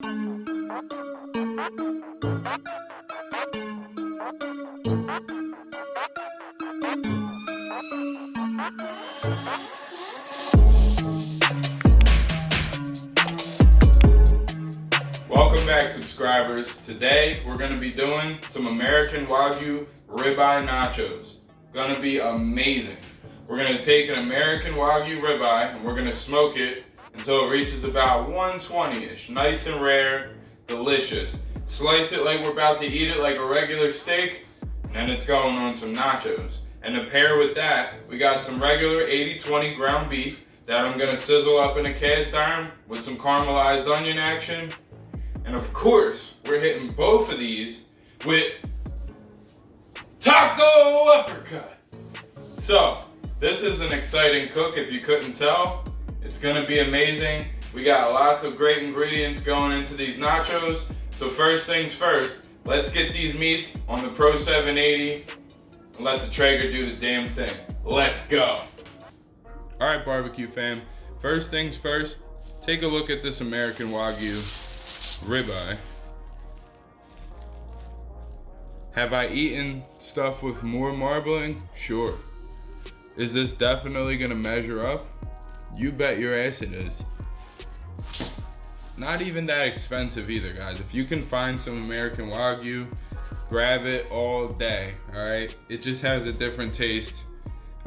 Welcome back, subscribers. Today we're going to be doing some American Wagyu Ribeye Nachos. Gonna be amazing. We're going to take an American Wagyu Ribeye and we're going to smoke it until it reaches about 120-ish. Nice and rare, delicious. Slice it like we're about to eat it like a regular steak, and then it's going on some nachos. And to pair with that, we got some regular 80-20 ground beef that I'm going to sizzle up in a cast iron with some caramelized onion action. And of course, we're hitting both of these with taco uppercut. So, this is an exciting cook if you couldn't tell. It's gonna be amazing. We got lots of great ingredients going into these nachos. So first things first, let's get these meats on the Pro 780 and let the Traeger do the damn thing. Let's go. All right, barbecue fam. First things first, take a look at this American Wagyu Ribeye. Have I eaten stuff with more marbling? Sure. Is this definitely gonna measure up? You bet your ass it is. Not even that expensive either, guys. If you can find some American Wagyu, grab it all day, all right? It just has a different taste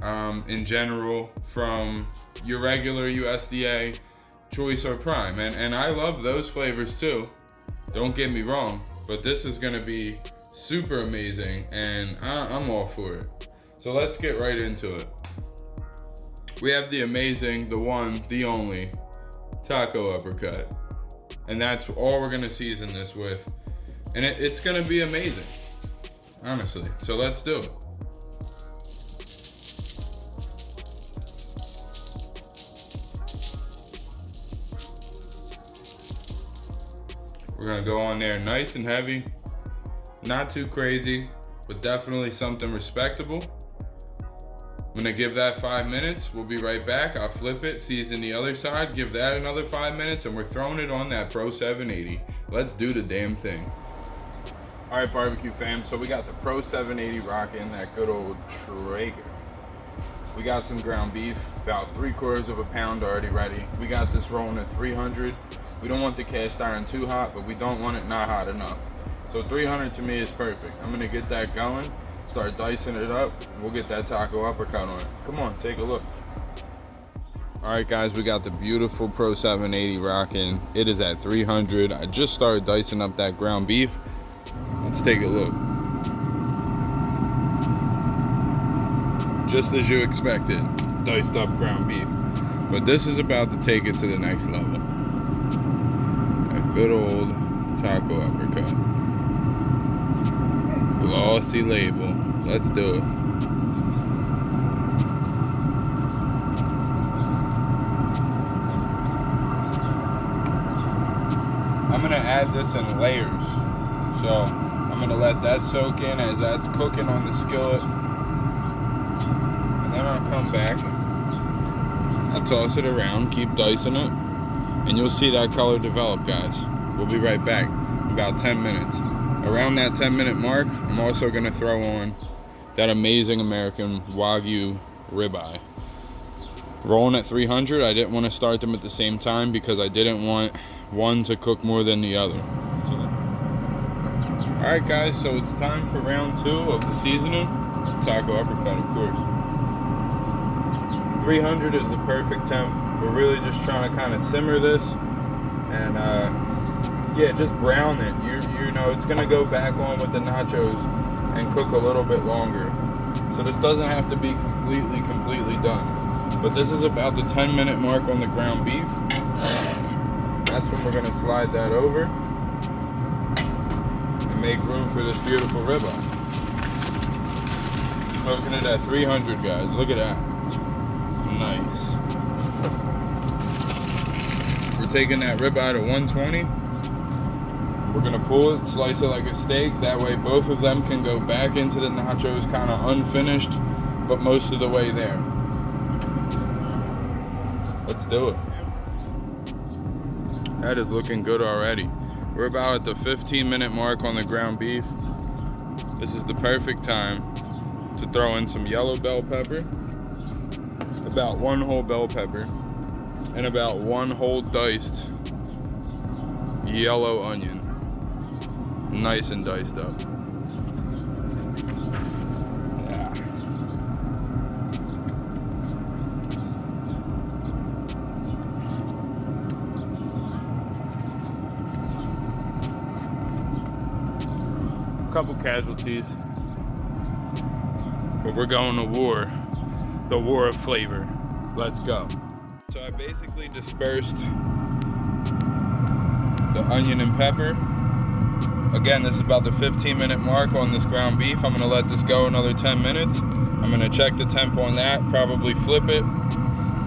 in general from your regular USDA Choice or Prime, and I love those flavors too, don't get me wrong, but this is gonna be super amazing and I'm all for it. So let's get right into it. We have the amazing, the one, the only taco uppercut, and that's all we're gonna season this with, and it's gonna be amazing, honestly. So let's do it. We're gonna go on there nice and heavy, not too crazy, but definitely something respectable. I'm gonna give that 5 minutes. We'll be right back. I'll flip it, season the other side, give that another 5 minutes, and we're throwing it on that Pro 780. Let's do the damn thing. All right, barbecue fam, so we got the Pro 780 rocking, that good old Traeger. We got some ground beef, about 3/4 of a pound already ready. We got this rolling at 300. We don't want the cast iron too hot, but we don't want it not hot enough. So 300 to me is perfect. I'm gonna get that going, start dicing it up, and we'll get that taco uppercut on it. Come on, take a look. All right, guys, we got the beautiful Pro 780 rocking. It is at 300. I just started dicing up that ground beef. Let's take a look. Just as you expected, diced up ground beef. But this is about to take it to the next level. Good old taco uppercut. Glossy label. Let's do it. I'm gonna add this in layers. So I'm gonna let that soak in as that's cooking on the skillet. And then I'll come back. I'll toss it around, keep dicing it. And you'll see that color develop, guys. We'll be right back in about 10 minutes. Around that 10-minute mark, I'm also gonna throw on that amazing American Wagyu Ribeye. Rolling at 300, I didn't want to start them at the same time because I didn't want one to cook more than the other. All right, guys, so it's time for round 2 of the seasoning. Taco uppercut, of course. 300 is the perfect temp. We're really just trying to kind of simmer this and yeah, just brown it. You know, it's gonna go back on with the nachos and cook a little bit longer. So this doesn't have to be completely done. But this is about the 10-minute mark on the ground beef. That's when we're gonna slide that over and make room for this beautiful ribeye. Smoking it at 300, guys. Look at that. Nice. We're taking that ribeye to 120. We're gonna pull it, slice it like a steak. That way both of them can go back into the nachos kind of unfinished, but most of the way there. Let's do it. That is looking good already. We're about at the 15-minute mark on the ground beef. This is the perfect time to throw in some yellow bell pepper, about 1 whole bell pepper, and about 1 whole diced yellow onion, nice and diced up. Yeah. Couple casualties, but we're going to war, the war of flavor. Let's go. So I basically dispersed the onion and pepper. Again, this is about the 15-minute mark on this ground beef. I'm gonna let this go another 10 minutes. I'm gonna check the temp on that, probably flip it.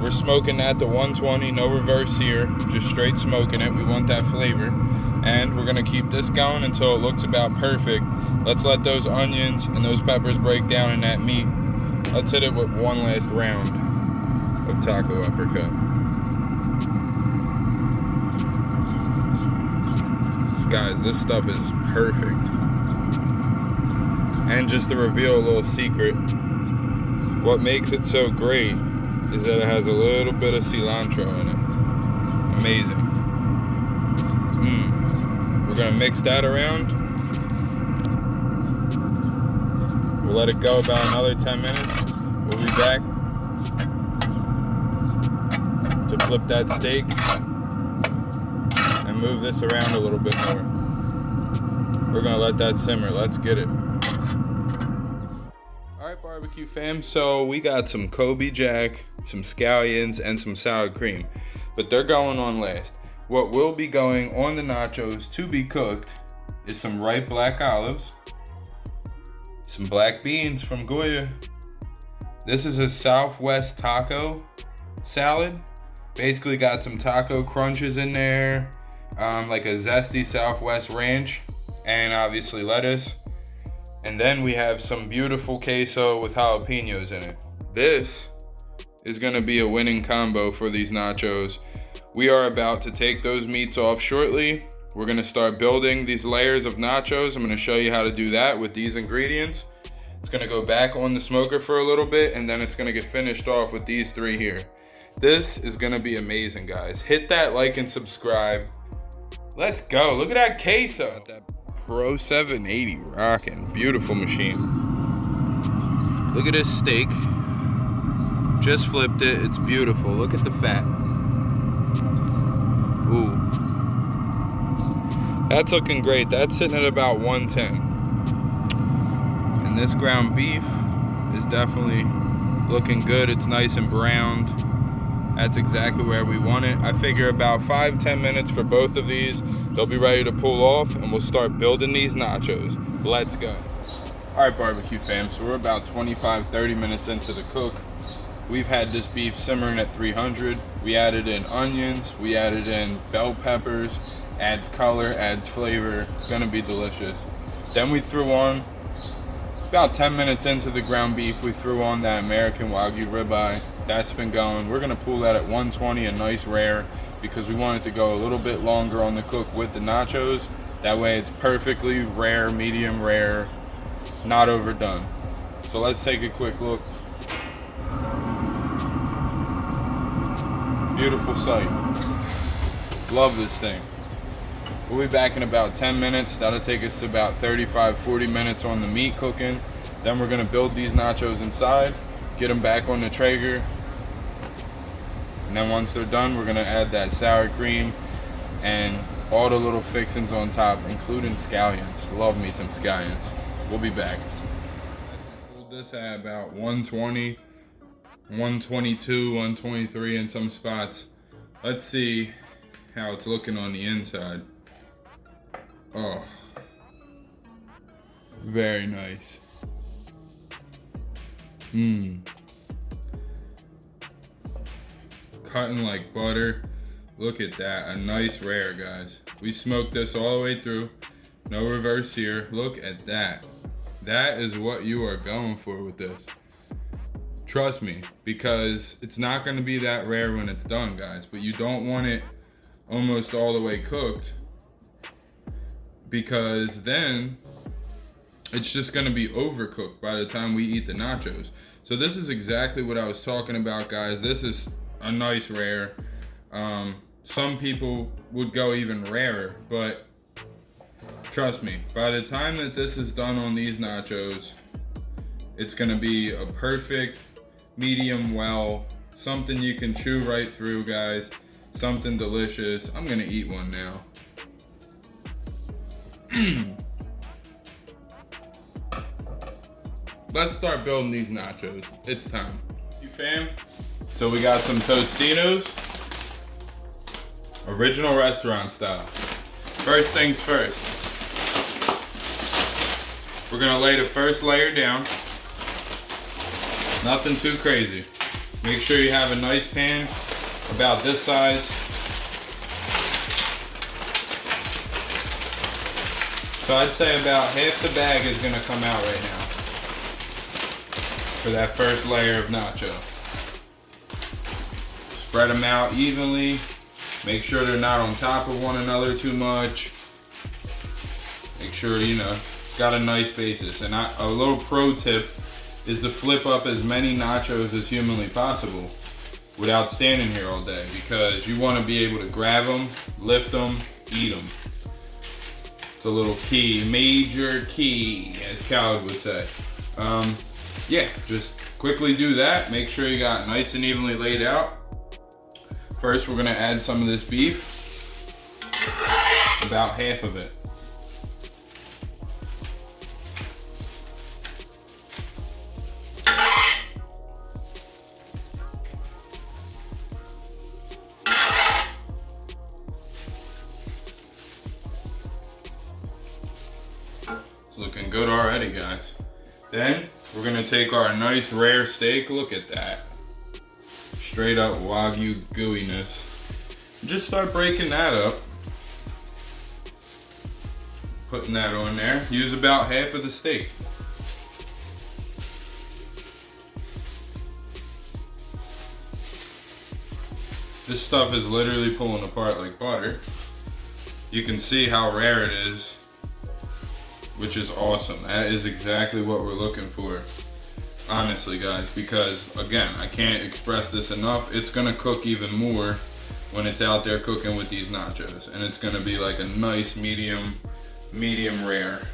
We're smoking that to 120, no reverse here, just straight smoking it. We want that flavor. And we're gonna keep this going until it looks about perfect. Let's let those onions and those peppers break down in that meat. Let's hit it with one last round of taco uppercut. Guys, this stuff is perfect. And just to reveal a little secret, what makes it so great is that it has a little bit of cilantro in it. Amazing. We're gonna mix that around. We'll let it go about another 10 minutes. We'll be back to flip that steak and move this around a little bit more. We're gonna let that simmer. Let's get it. All right, barbecue fam. So we got some Kobe Jack, some scallions, and some sour cream, but they're going on last. What will be going on the nachos to be cooked is some ripe black olives, some black beans from Goya. This is a Southwest taco salad. Basically got some taco crunches in there, like a zesty Southwest ranch, and obviously lettuce. And then we have some beautiful queso with jalapenos in it. This is gonna be a winning combo for these nachos. We are about to take those meats off shortly. We're gonna start building these layers of nachos. I'm gonna show you how to do that with these ingredients. It's gonna go back on the smoker for a little bit, and then it's gonna get finished off with these 3 here. This is gonna be amazing, guys. Hit that like and subscribe. Let's go. Look at that queso. Got that Pro 780 rocking. Beautiful machine. Look at this steak. Just flipped it. It's beautiful. Look at the fat. Ooh. That's looking great. That's sitting at about 110. And this ground beef is definitely looking good. It's nice and browned. That's exactly where we want it. I figure about 5-10 minutes for both of these. They'll be ready to pull off, and we'll start building these nachos. Let's go. All right, barbecue fam, so we're about 25-30 minutes into the cook. We've had this beef simmering at 300. We added in onions, we added in bell peppers, adds color, adds flavor. It's gonna be delicious. Then we threw on, about 10 minutes into the ground beef, we threw on that American Wagyu Ribeye. That's been going. We're gonna pull that at 120, a nice rare, because we want it to go a little bit longer on the cook with the nachos. That way it's perfectly rare, medium rare, not overdone. So let's take a quick look. Beautiful sight. Love this thing. We'll be back in about 10 minutes. That'll take us to about 35-40 minutes on the meat cooking. Then we're gonna build these nachos inside, get them back on the Traeger. And then once they're done, we're gonna add that sour cream and all the little fixings on top, including scallions. Love me some scallions. We'll be back. I pulled this at about 120, 122, 123 in some spots. Let's see how it's looking on the inside. Oh, very nice. Cutting like butter. Look at that, a nice rare, guys. We smoked this all the way through. No reverse here. Look at that. That is what you are going for with this. Trust me, because it's not gonna be that rare when it's done, guys, but you don't want it almost all the way cooked because then it's just gonna be overcooked by the time we eat the nachos. So this is exactly what I was talking about, guys. This is a nice rare. Some people would go even rarer, but trust me, by the time that this is done on these nachos, it's gonna be a perfect medium well, something you can chew right through, guys. Something delicious. I'm gonna eat one now. Let's start building these nachos. It's time. You fam? So we got some Tostinos. Original restaurant style. First things first. We're gonna lay the first layer down. Nothing too crazy. Make sure you have a nice pan about this size. So I'd say about half the bag is gonna come out right now for that first layer of nacho. Spread them out evenly. Make sure they're not on top of one another too much. Make sure, you know, got a nice basis. And a little pro tip is to flip up as many nachos as humanly possible without standing here all day, because you want to be able to grab them, lift them, eat them. It's a little key, major key, as Khaled would say. Yeah, just quickly do that. Make sure you got nice and evenly laid out. First, we're gonna add some of this beef, about half of it. It's looking good already, guys. Then we're gonna take our nice rare steak. Look at that. Straight up Wagyu gooiness. Just start breaking that up. Putting that on there. Use about half of the steak. This stuff is literally pulling apart like butter. You can see how rare it is, which is awesome. That is exactly what we're looking for. Honestly, guys, because again, I can't express this enough. It's gonna cook even more when it's out there cooking with these nachos, and it's gonna be like a nice medium rare.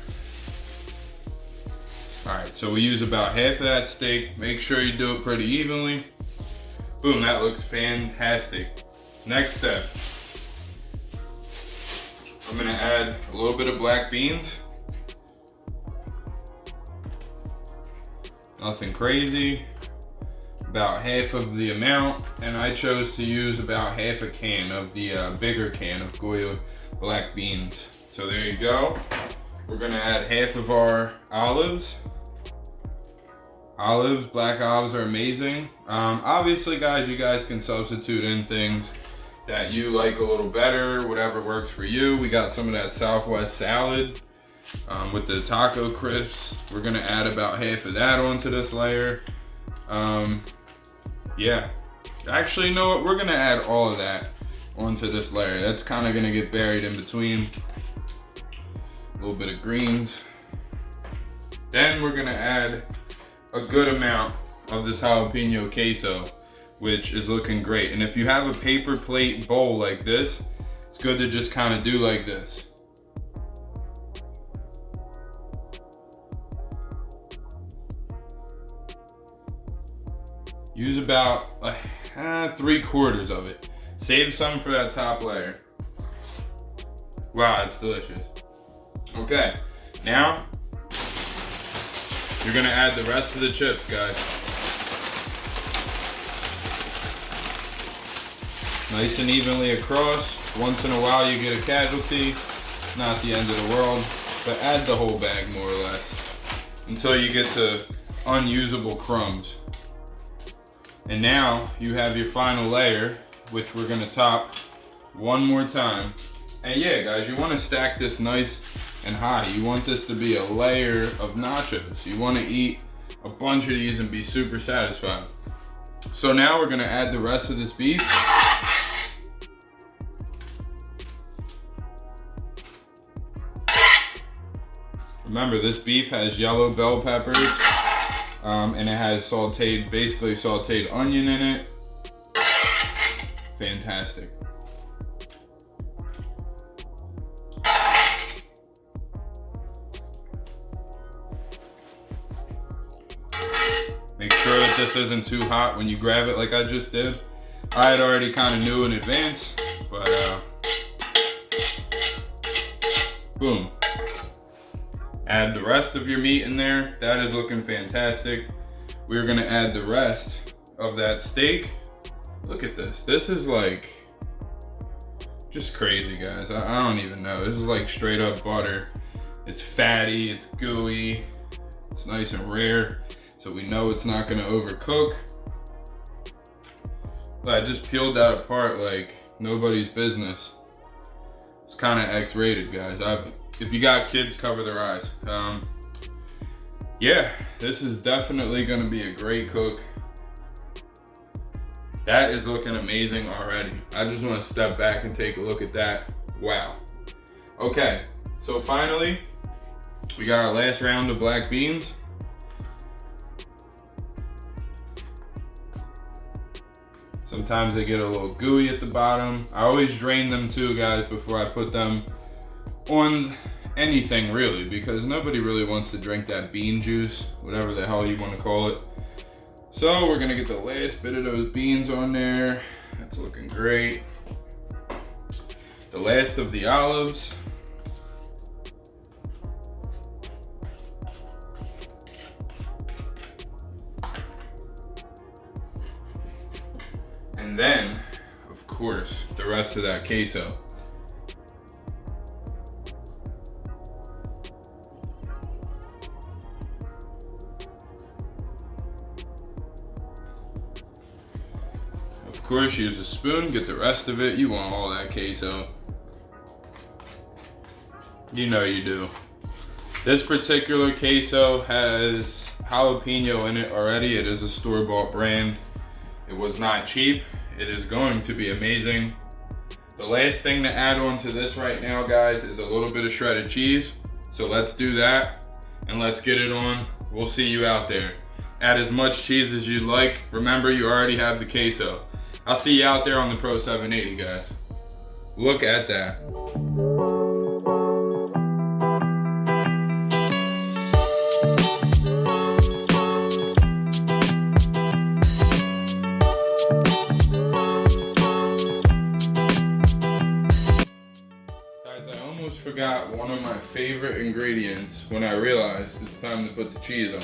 All right, so we use about half of that steak. Make sure you do it pretty evenly. Boom, that looks fantastic. Next step, I'm gonna add a little bit of black beans. Nothing crazy, about half of the amount, and I chose to use about half a can of the bigger can of Goya black beans. So there you go. We're gonna add half of our olives. Black olives are amazing. Obviously, guys, you guys can substitute in things that you like a little better, whatever works for you. We got some of that Southwest salad. With the taco crisps, we're gonna add about half of that onto this layer. Yeah, actually, you know what? We're gonna add all of that onto this layer. That's kind of gonna get buried in between. A little bit of greens. Then we're gonna add a good amount of this jalapeno queso, which is looking great. And if you have a paper plate bowl like this, it's good to just kind of do like this. Use about 3/4 of it. Save some for that top layer. Wow, it's delicious. Okay, now you're gonna add the rest of the chips, guys. Nice and evenly across. Once in a while you get a casualty. Not the end of the world, but add the whole bag more or less until you get to unusable crumbs. And now you have your final layer, which we're gonna top one more time. And yeah, guys, you wanna stack this nice and high. You want this to be a layer of nachos. You wanna eat a bunch of these and be super satisfied. So now we're gonna add the rest of this beef. Remember, this beef has yellow bell peppers, and it has basically sauteed onion in it. Fantastic. Make sure that this isn't too hot when you grab it like I just did. I had already kind of knew in advance, but boom. Add the rest of your meat in there. That is looking fantastic. We're gonna add the rest of that steak. Look at this. This is like just crazy, guys. I don't even know. This is like straight up butter. It's fatty, it's gooey, it's nice and rare. So we know it's not gonna overcook. But I just peeled that apart like nobody's business. It's kind of X-rated, guys. If you got kids, cover their eyes. Yeah, this is definitely gonna be a great cook. That is looking amazing already. I just wanna step back and take a look at that. Wow. Okay, so finally, we got our last round of black beans. Sometimes they get a little gooey at the bottom. I always drain them too, guys, before I put them on anything really, because nobody really wants to drink that bean juice, whatever the hell you want to call it. So we're gonna get the last bit of those beans on there. That's looking great. The last of the olives. And then, of course, the rest of that queso. Of course, use a spoon, get the rest of it. You want all that queso. You know you do. This particular queso has jalapeno in it already. It is a store-bought brand. It was not cheap. It is going to be amazing. The last thing to add on to this right now, guys, is a little bit of shredded cheese. So let's do that and let's get it on. We'll see you out there. Add as much cheese as you'd like. Remember, you already have the queso. I'll see you out there on the Pro 780, guys. Look at that. Forgot one of my favorite ingredients when I realized it's time to put the cheese on,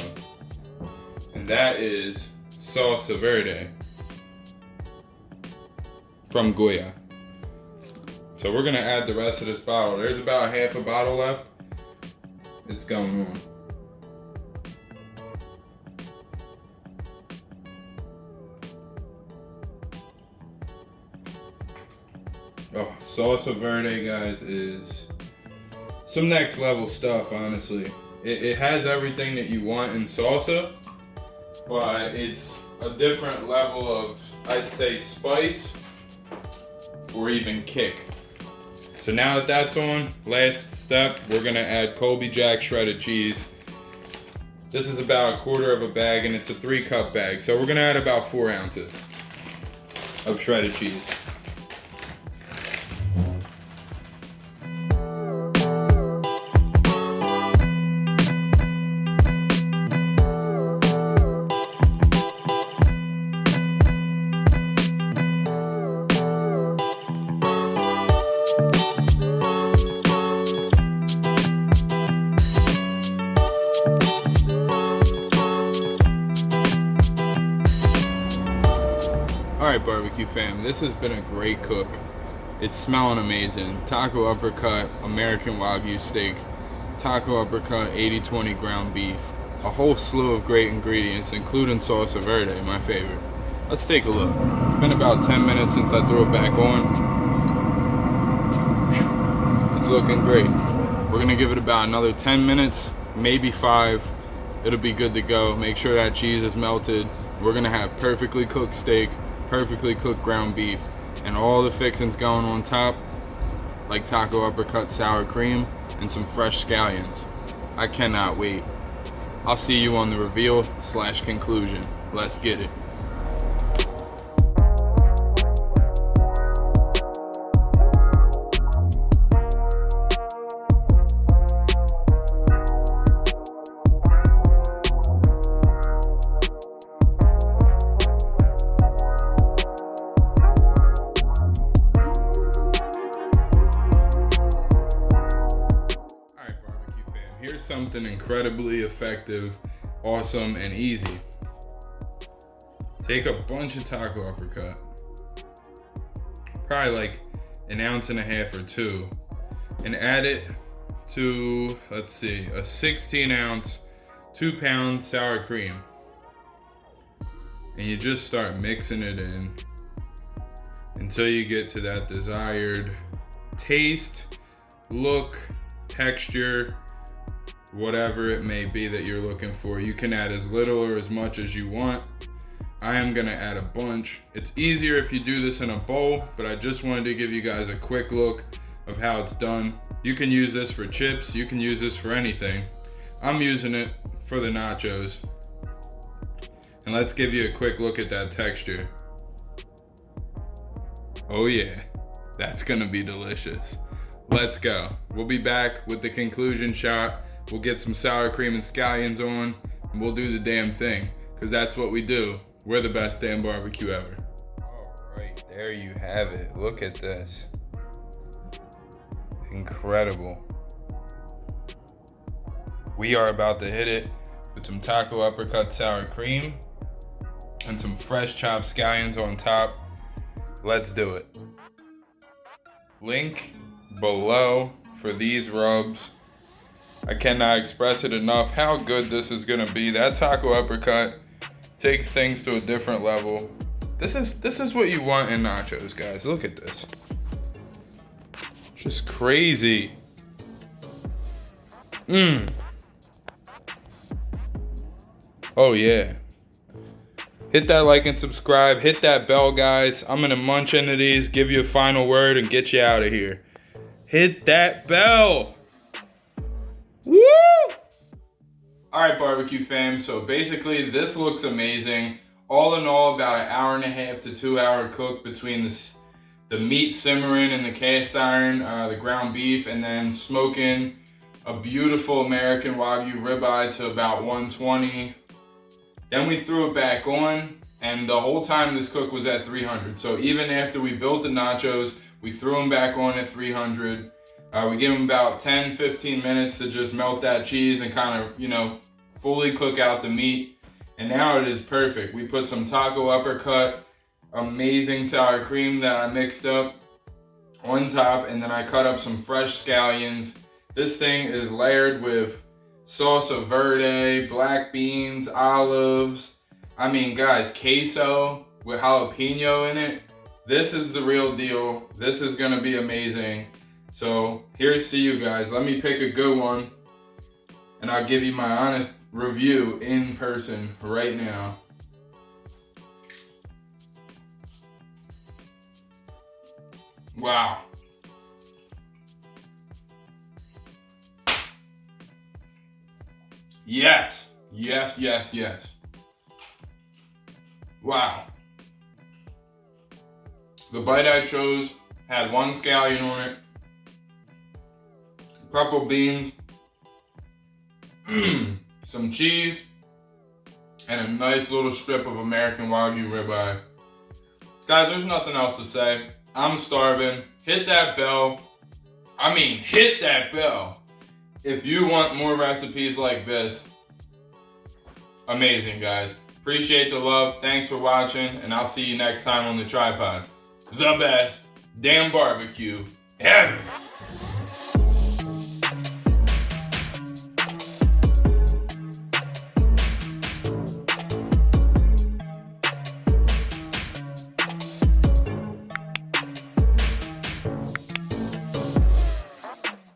and that is salsa verde from Goya. So we're gonna add the rest of this bottle. There's about half a bottle left. It's going on. Oh, salsa verde, guys, is some next level stuff, honestly. It has everything that you want in salsa, but it's a different level of, I'd say, spice or even kick. So now that that's on, last step, we're gonna add Colby Jack shredded cheese. This is about 1/4 of a bag, and it's a 3-cup bag. So we're gonna add about 4 ounces of shredded cheese. Alright, barbecue fam, this has been a great cook. It's smelling amazing. Taco uppercut, American Wagyu steak, taco uppercut, 80/20 ground beef. A whole slew of great ingredients, including salsa verde, my favorite. Let's take a look. It's been about 10 minutes since I threw it back on. It's looking great. We're gonna give it about another 10 minutes, maybe 5. It'll be good to go. Make sure that cheese is melted. We're gonna have perfectly cooked steak, perfectly cooked ground beef, and all the fixings going on top, like taco uppercut sour cream and some fresh scallions. I cannot wait. I'll see you on the reveal/conclusion. Let's get it. Here's something incredibly effective, awesome, and easy. Take a bunch of taco uppercut, probably like an ounce and a half or two, and add it to, let's see, a 16-ounce, 2-pound sour cream. And you just start mixing it in until you get to that desired taste, look, texture, whatever it may be that you're looking for. You can add as little or as much as you want. I am gonna add a bunch. It's easier if you do this in a bowl, but I just wanted to give you guys a quick look of how it's done. You can use this for chips, you can use this for anything. I'm using it for the nachos. And let's give you a quick look at that texture. Oh yeah, that's gonna be delicious. Let's go. We'll be back with the conclusion shot. We'll get some sour cream and scallions on, and we'll do the damn thing, because that's what we do. We're the best damn barbecue ever. All right, there you have it. Look at this. Incredible. We are about to hit it with some taco uppercut sour cream and some fresh chopped scallions on top. Let's do it. Link below for these rubs. I cannot express it enough how good this is gonna be. That taco uppercut takes things to a different level. This is what you want in nachos, guys. Look at this. Just crazy. Oh yeah. Hit that like and subscribe. Hit that bell, guys. I'm gonna munch into these, give you a final word, and get you out of here. Hit that bell. Woo! Alright, barbecue fam, so basically this looks amazing. All in all, about an hour and a half to 2 hour cook between the meat simmering in the cast iron, the ground beef, and then smoking a beautiful American Wagyu Ribeye to about 120. Then we threw it back on, and the whole time this cook was at 300. So even after we built the nachos, we threw them back on at 300. We give them about 10-15 minutes to just melt that cheese and kind of, fully cook out the meat. And now it is perfect. We put some taco uppercut, amazing sour cream that I mixed up on top, and then I cut up some fresh scallions. This thing is layered with salsa verde, black beans, olives. I mean, guys, queso with jalapeno in it. This is the real deal. This is gonna be amazing. So here's to you guys. Let me pick a good one, and I'll give you my honest review in person right now. Wow. Yes, yes, yes, yes. Wow. The bite I chose had one scallion on it, a couple beans, some cheese, and a nice little strip of American Wagyu Ribeye. Guys, there's nothing else to say. I'm starving. Hit that bell. I mean, hit that bell. If you want more recipes like this. Amazing, guys. Appreciate the love. Thanks for watching, and I'll see you next time on the tripod. The best damn barbecue ever.